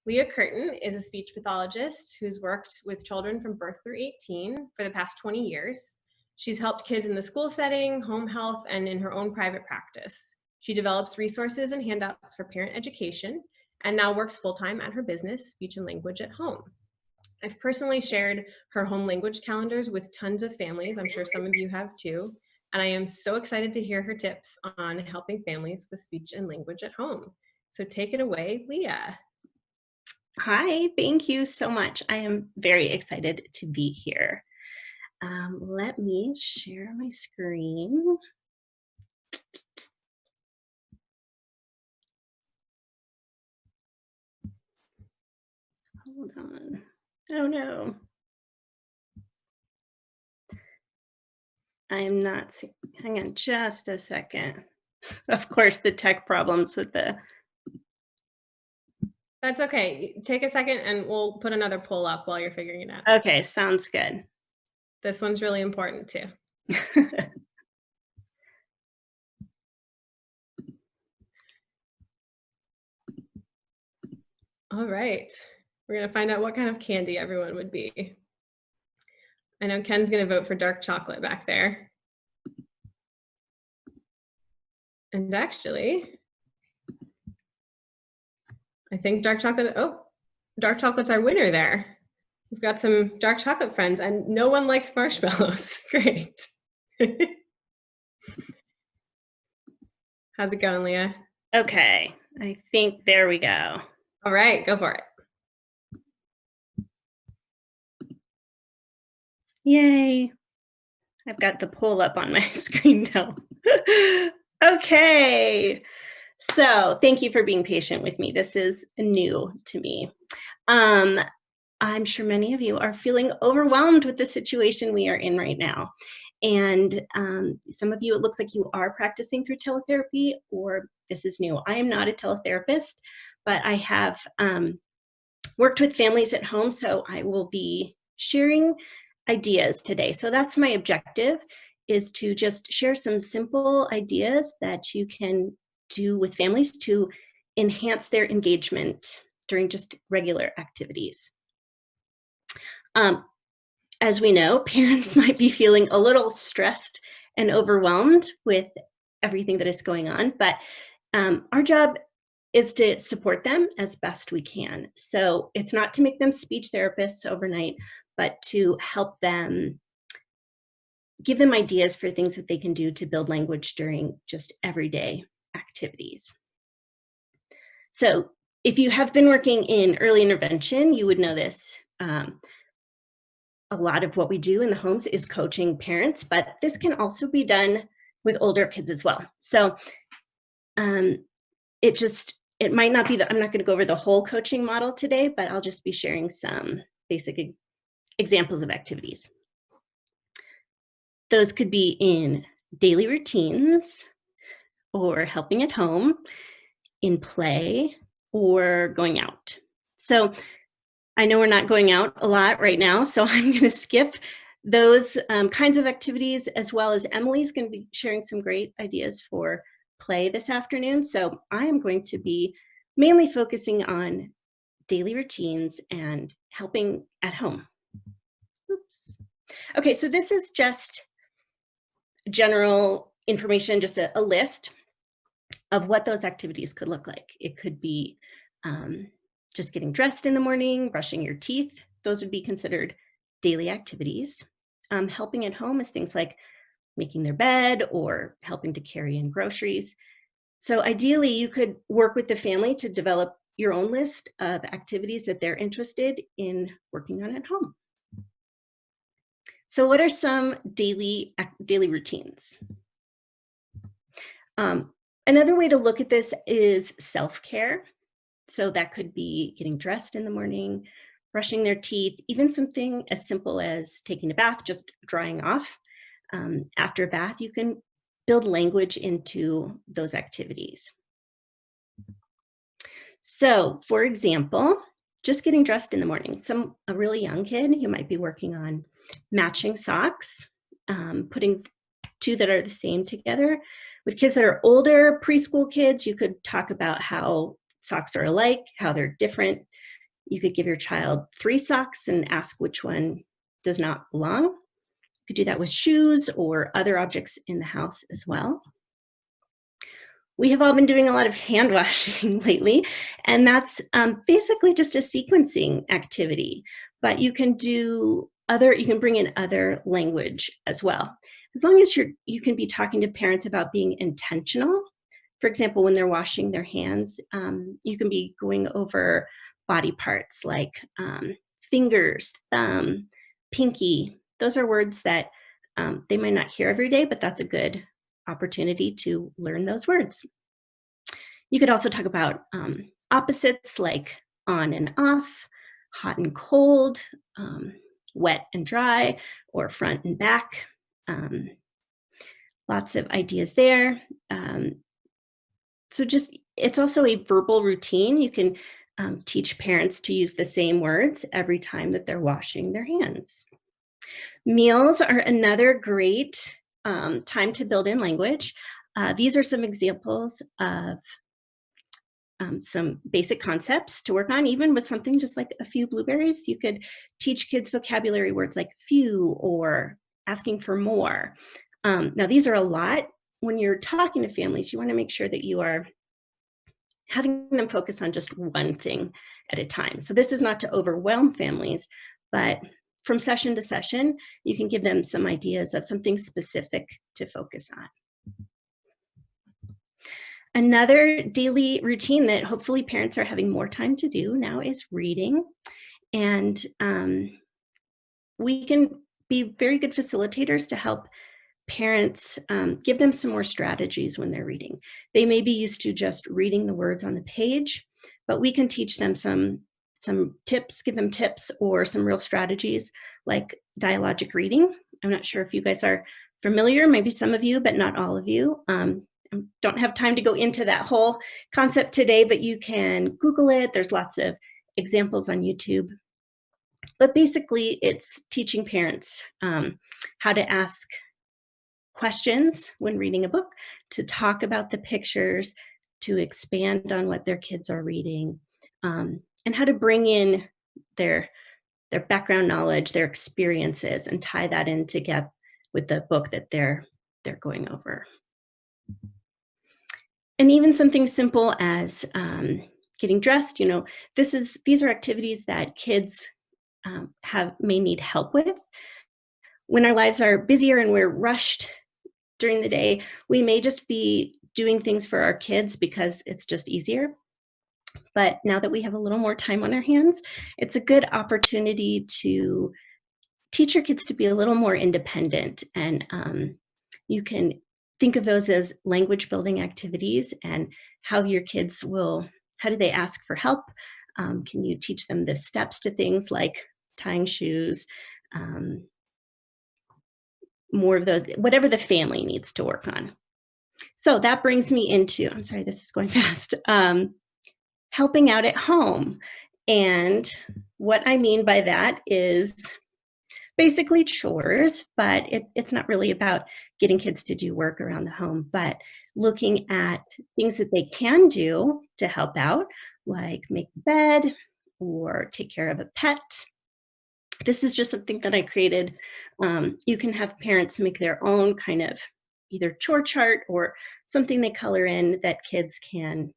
Leah Kurtin is a speech pathologist who's worked with children from birth through 18 for the past 20 years. She's helped kids in the school setting, home health, and in her own private practice. She develops resources and handouts for parent education and now works full-time at her business, Speech and Language at Home. I've personally shared her home language calendars with tons of families. I'm sure some of you have too. And I am so excited to hear her tips on helping families with speech and language at home. So take it away, Leah. Hi, thank you so much. I am very excited to be here. Let me share my screen. Hold on. Oh no. I am not seeing, hang on just a second. Of course, the tech problems with the... That's okay. Take a second and we'll put another poll up while you're figuring it out. Okay, sounds good. This one's really important too. All right, we're gonna find out what kind of candy everyone would be. I know Ken's gonna vote for dark chocolate back there. And actually, I think dark chocolate's our winner there. We've got some dark chocolate friends and no one likes marshmallows. Great. How's it going, Leah? Okay, I think there we go. All right, go for it. Yay. I've got the poll up on my screen now. Okay. So thank you for being patient with me. This is new to me. I'm sure many of you are feeling overwhelmed with the situation we are in right now. And some of you, it looks like you are practicing through teletherapy, or this is new. I am not a teletherapist, but I have worked with families at home, so I will be sharing ideas today. So that's my objective, is to just share some simple ideas that you can do with families to enhance their engagement during just regular activities. As we know, parents might be feeling a little stressed and overwhelmed with everything that is going on, but our job is to support them as best we can. So it's not to make them speech therapists overnight, but to help them, give them ideas for things that they can do to build language during just everyday activities. So if you have been working in early intervention, you would know this. A lot of what we do in the homes is coaching parents, but this can also be done with older kids as well. So it might not be I'm not going to go over the whole coaching model today, but I'll just be sharing some basic examples of activities. Those could be in daily routines, or helping at home, in play, or going out. So I know we're not going out a lot right now, so I'm going to skip those kinds of activities, as well as Emily's going to be sharing some great ideas for play this afternoon. So I am going to be mainly focusing on daily routines and helping at home. Oops. Okay, so this is just general information, just a list of what those activities could look like. It could be just getting dressed in the morning, brushing your teeth. Those would be considered daily activities. Helping at home is things like making their bed or helping to carry in groceries. So ideally, you could work with the family to develop your own list of activities that they're interested in working on at home. So what are some daily routines? Another way to look at this is self-care. So that could be getting dressed in the morning, brushing their teeth, even something as simple as taking a bath, just drying off. After a bath, you can build language into those activities. So for example, just getting dressed in the morning. A really young kid, you might be working on matching socks, putting two that are the same together. With kids that are older, preschool kids, you could talk about how socks are alike, how they're different. You could give your child 3 socks and ask which one does not belong. You could do that with shoes or other objects in the house as well. We have all been doing a lot of hand washing lately, and that's basically just a sequencing activity, but you can bring in other language as well. As long as you can be talking to parents about being intentional. For example, when they're washing their hands, you can be going over body parts like fingers, thumb, pinky. Those are words that they might not hear every day, but that's a good opportunity to learn those words. You could also talk about opposites like on and off, hot and cold, wet and dry, or front and back. Lots of ideas there. So it's also a verbal routine. You can teach parents to use the same words every time that they're washing their hands. Meals are another great time to build in language. These are some examples of some basic concepts to work on. Even with something just like a few blueberries, you could teach kids vocabulary words like few or asking for more. Now, these are a lot. When you're talking to families, you want to make sure that you are having them focus on just one thing at a time. So this is not to overwhelm families, but from session to session, you can give them some ideas of something specific to focus on. Another daily routine that hopefully parents are having more time to do now is reading. And we can be very good facilitators to help parents, give them some more strategies when they're reading. They may be used to just reading the words on the page, but we can teach them some tips, give them tips or some real strategies like dialogic reading. I'm not sure if you guys are familiar, maybe some of you, but not all of you. Don't have time to go into that whole concept today, but you can Google it. There's lots of examples on YouTube. But basically, it's teaching parents how to ask questions when reading a book, to talk about the pictures, to expand on what their kids are reading, and how to bring in their background knowledge, their experiences, and tie that in together with the book that they're going over. And even something simple as getting dressed, these are activities that kids may need help with. When our lives are busier and we're rushed during the day, we may just be doing things for our kids because it's just easier. But now that we have a little more time on our hands, it's a good opportunity to teach your kids to be a little more independent. And you can think of those as language building activities, and how your kids how do they ask for help? Can you teach them the steps to things like tying shoes, more of those, whatever the family needs to work on. So that brings me into, I'm sorry, this is going fast, helping out at home. And what I mean by that is basically chores, but it's not really about getting kids to do work around the home, but looking at things that they can do to help out, like make the bed or take care of a pet. This is just something that I created. You can have parents make their own kind of either chore chart or something they color in that kids can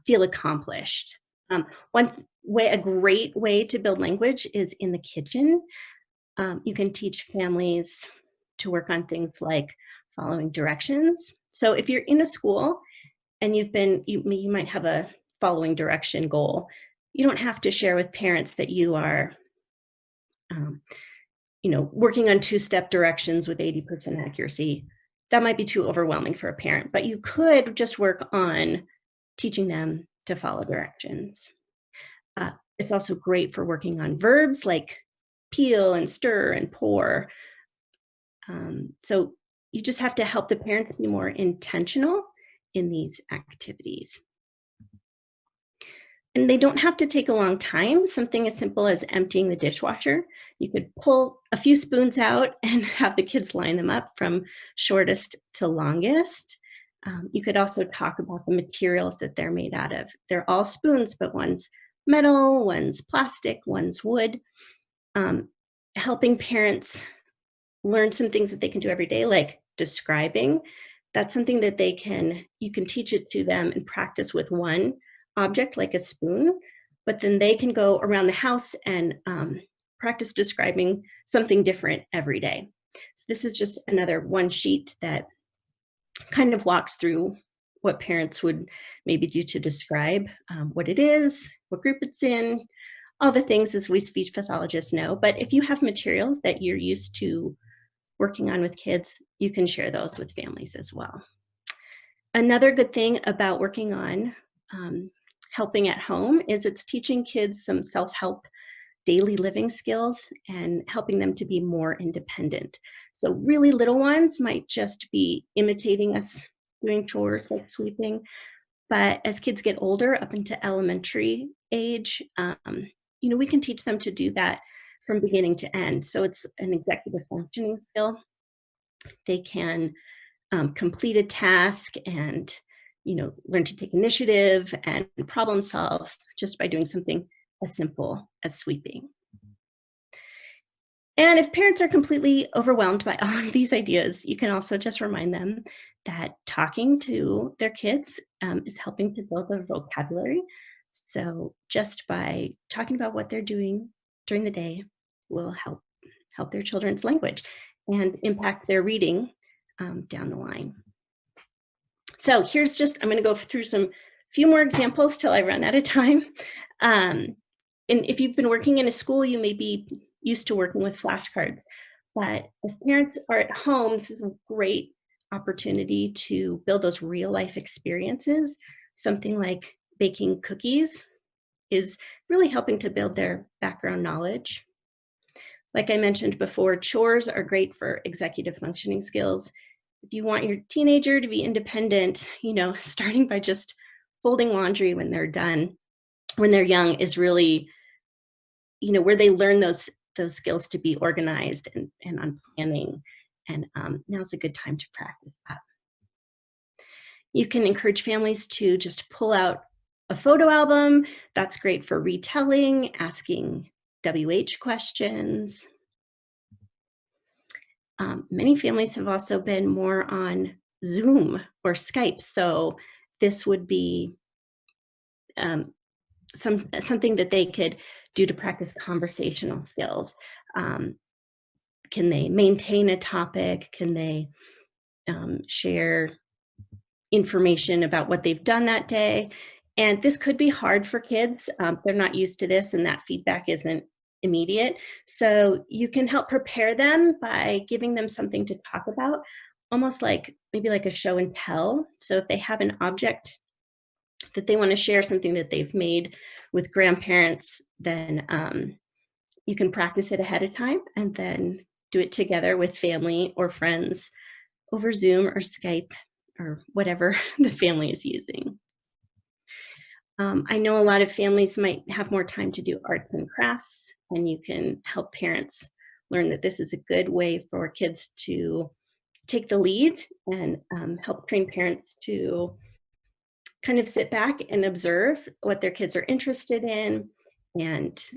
feel accomplished. A great way to build language is in the kitchen. You can teach families to work on things like following directions. So if you're in a school and you might have a following direction goal, you don't have to share with parents that you are working on 2-step directions with 80% accuracy. That might be too overwhelming for a parent, but you could just work on teaching them to follow directions. It's also great for working on verbs like peel and stir and pour. So you just have to help the parents be more intentional in these activities. And they don't have to take a long time. Something as simple as emptying the dishwasher. You could pull a few spoons out and have the kids line them up from shortest to longest. You could also talk about the materials that they're made out of. They're all spoons, but one's metal, one's plastic, one's wood. Helping parents learn some things that they can do every day, like describing. That's something that you can teach it to them and practice with one object, like a spoon, but then they can go around the house and practice describing something different every day. So this is just another one sheet that kind of walks through what parents would maybe do to describe what it is, what group it's in, all the things as we speech pathologists know. But if you have materials that you're used to working on with kids, you can share those with families as well. Another good thing about working on helping at home is it's teaching kids some self-help daily living skills and helping them to be more independent. So really little ones might just be imitating us doing chores like sweeping, but as kids get older, up into elementary age, we can teach them to do that from beginning to end. So it's an executive functioning skill. They can complete a task and learn to take initiative and problem solve just by doing something as simple as sweeping. And if parents are completely overwhelmed by all of these ideas, you can also just remind them that talking to their kids is helping to build their vocabulary. So just by talking about what they're doing during the day will help their children's language and impact their reading down the line. So here's I'm going to go through few more examples till I run out of time. And if you've been working in a school, you may be used to working with flashcards. But if parents are at home, this is a great opportunity to build those real life experiences. Something like baking cookies is really helping to build their background knowledge. Like I mentioned before, chores are great for executive functioning skills. If you want your teenager to be independent, starting by just folding laundry when they're young is really, where they learn those skills to be organized and on planning. And now's a good time to practice that. You can encourage families to just pull out a photo album. That's great for retelling, asking WH questions. Many families have also been more on Zoom or Skype. So this would be something that they could do to practice conversational skills. Can they maintain a topic? Can they share information about what they've done that day? And this could be hard for kids. They're not used to this, and that feedback isn't immediate. So you can help prepare them by giving them something to talk about, almost maybe like a show and tell. So if they have an object that they want to share, something that they've made with grandparents, then you can practice it ahead of time and then do it together with family or friends over Zoom or Skype or whatever the family is using. I know a lot of families might have more time to do arts and crafts, and you can help parents learn that this is a good way for kids to take the lead and help train parents to kind of sit back and observe what their kids are interested in and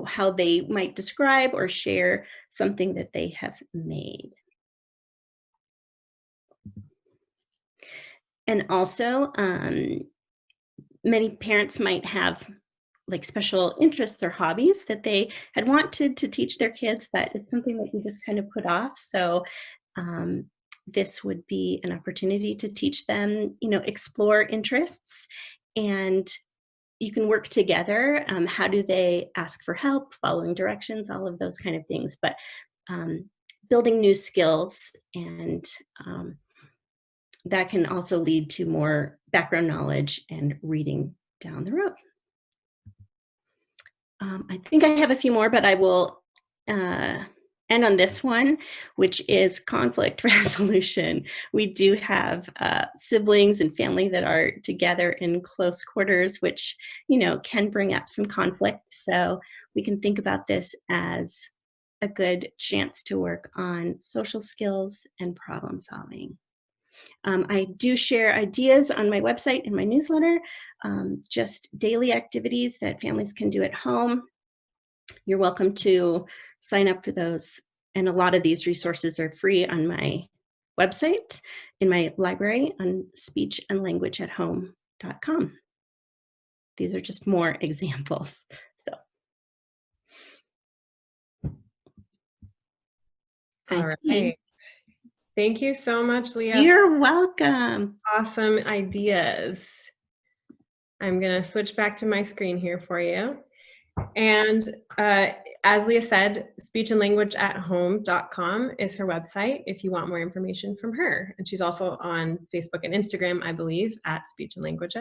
how they might describe or share something that they have made. And also, many parents might have special interests or hobbies that they had wanted to teach their kids, but it's something that you just kind of put off. So this would be an opportunity to teach them, explore interests, and you can work together. How do they ask for help, following directions, all of those kind of things, but building new skills, and that can also lead to more background knowledge and reading down the road. I think I have a few more, but I will end on this one, which is conflict resolution. We do have siblings and family that are together in close quarters, which, can bring up some conflict. So we can think about this as a good chance to work on social skills and problem solving. I do share ideas on my website and my newsletter, just daily activities that families can do at home. You're welcome to sign up for those. And a lot of these resources are free on my website, in my library on speechandlanguageathome.com. These are just more examples. So, All right. Thank you so much, Leah. You're welcome. Awesome ideas. I'm going to switch back to my screen here for you. And as Leah said, speechandlanguageathome.com is her website if you want more information from her. And she's also on Facebook and Instagram, I believe, at Speech and Language